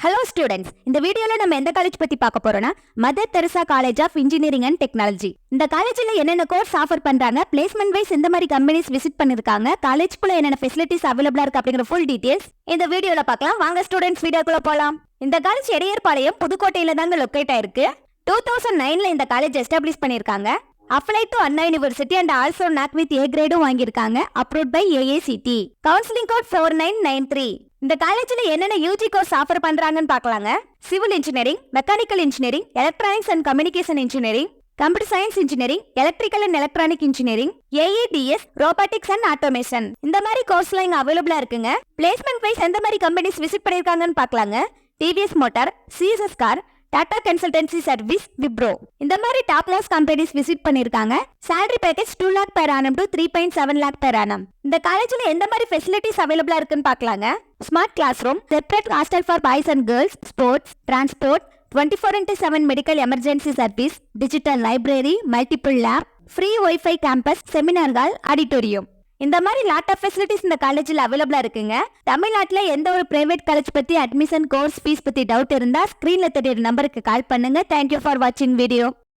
Hello students, இந்த வீடியோல நம்ம எந்த காலேஜ் பத்தி பார்க்க போறோம்னா mother Teresa college of engineering and technology. இந்த காலேஜ்ல என்னென்ன கோர்ஸ் ஆஃபர் பண்றாங்க, பிளேஸ்மென்ட் வைஸ் எந்த மாதிரி கம்பெனிஸ் விசிட் பண்ணிருக்காங்க, காலேஜ்க்குள்ள என்னென்ன ஃபெசிலிட்டிஸ் அவைலபிளா இருக்கு அப்படிங்கிற ஃபுல் டீடைல்ஸ் இந்த வீடியோல பார்க்கலாம். வாங்க ஸ்டூடெண்ட்ஸ் வீடியோக்குள்ள போலாம். இந்த காலேஜ் எடையர்பாளையம் புதுக்கோட்டையில தாங்க லொகேட் ஆயிருக்கு. 2009ல இந்த காலேஜ் எஸ்டாப்ளிஷ் பண்ணிருக்காங்க. Applied to Anna University and also NAC with A grade வாங்கிருக்காங்க. Approved by AACT. Counseling code 4993. இந்த காலேஜ்ல என்னென்ன யூஜி கோர்ஸ் ஆஃபர் பண்றாங்கன்னு பார்க்கலாங்க. Civil engineering, mechanical engineering, electronics and communication engineering, computer science engineering, electrical and electronic engineering, AEDS, robotics and automation. இந்த மாதிரி கோர்ஸ்லாம் இங்க அவைலபிளா இருக்குங்க. பிளேஸ்மென்ட் வைஸ் எந்த மாதிரி கம்பெனிஸ் விசிட் பண்ணிருக்காங்கன்னு பார்க்கலாங்க. TVS motor, CSS car, Tata consultancy service, Wipro இந்த மாதிரி டாப் மோஸ்ட் கம்பெனிஸ் விசிட் பண்ணிருக்காங்க. salary package 2 lakh per annum to 3.7 lakh per annum. இந்த காலேஜ்ல எந்த மாதிரி ஃபெசிலிட்டிஸ் அவைலபிளா இருக்குன்னு பார்க்கலாங்க. Smart class room, separate hostel for boys and girls, sports, transport, 24/7 medical emergency service, digital library, multiple lab, free wifi campus, seminar hall, auditorium. இந்த மாதிரி lot of facilities இந்த காலேஜில் அவைலபிளா இருக்குங்க. தமிழ்நாட்டில் எந்த ஒரு பிரைவேட் காலேஜ் பத்தி அட்மிஷன் கோர்ஸ் ஃபீஸ் பத்தி டவுட் இருந்தா ஸ்கிரீன்ல தெரியுற நம்பருக்கு கால் பண்ணுங்க. தேங்க்யூ ஃபார் வாட்சிங் வீடியோ.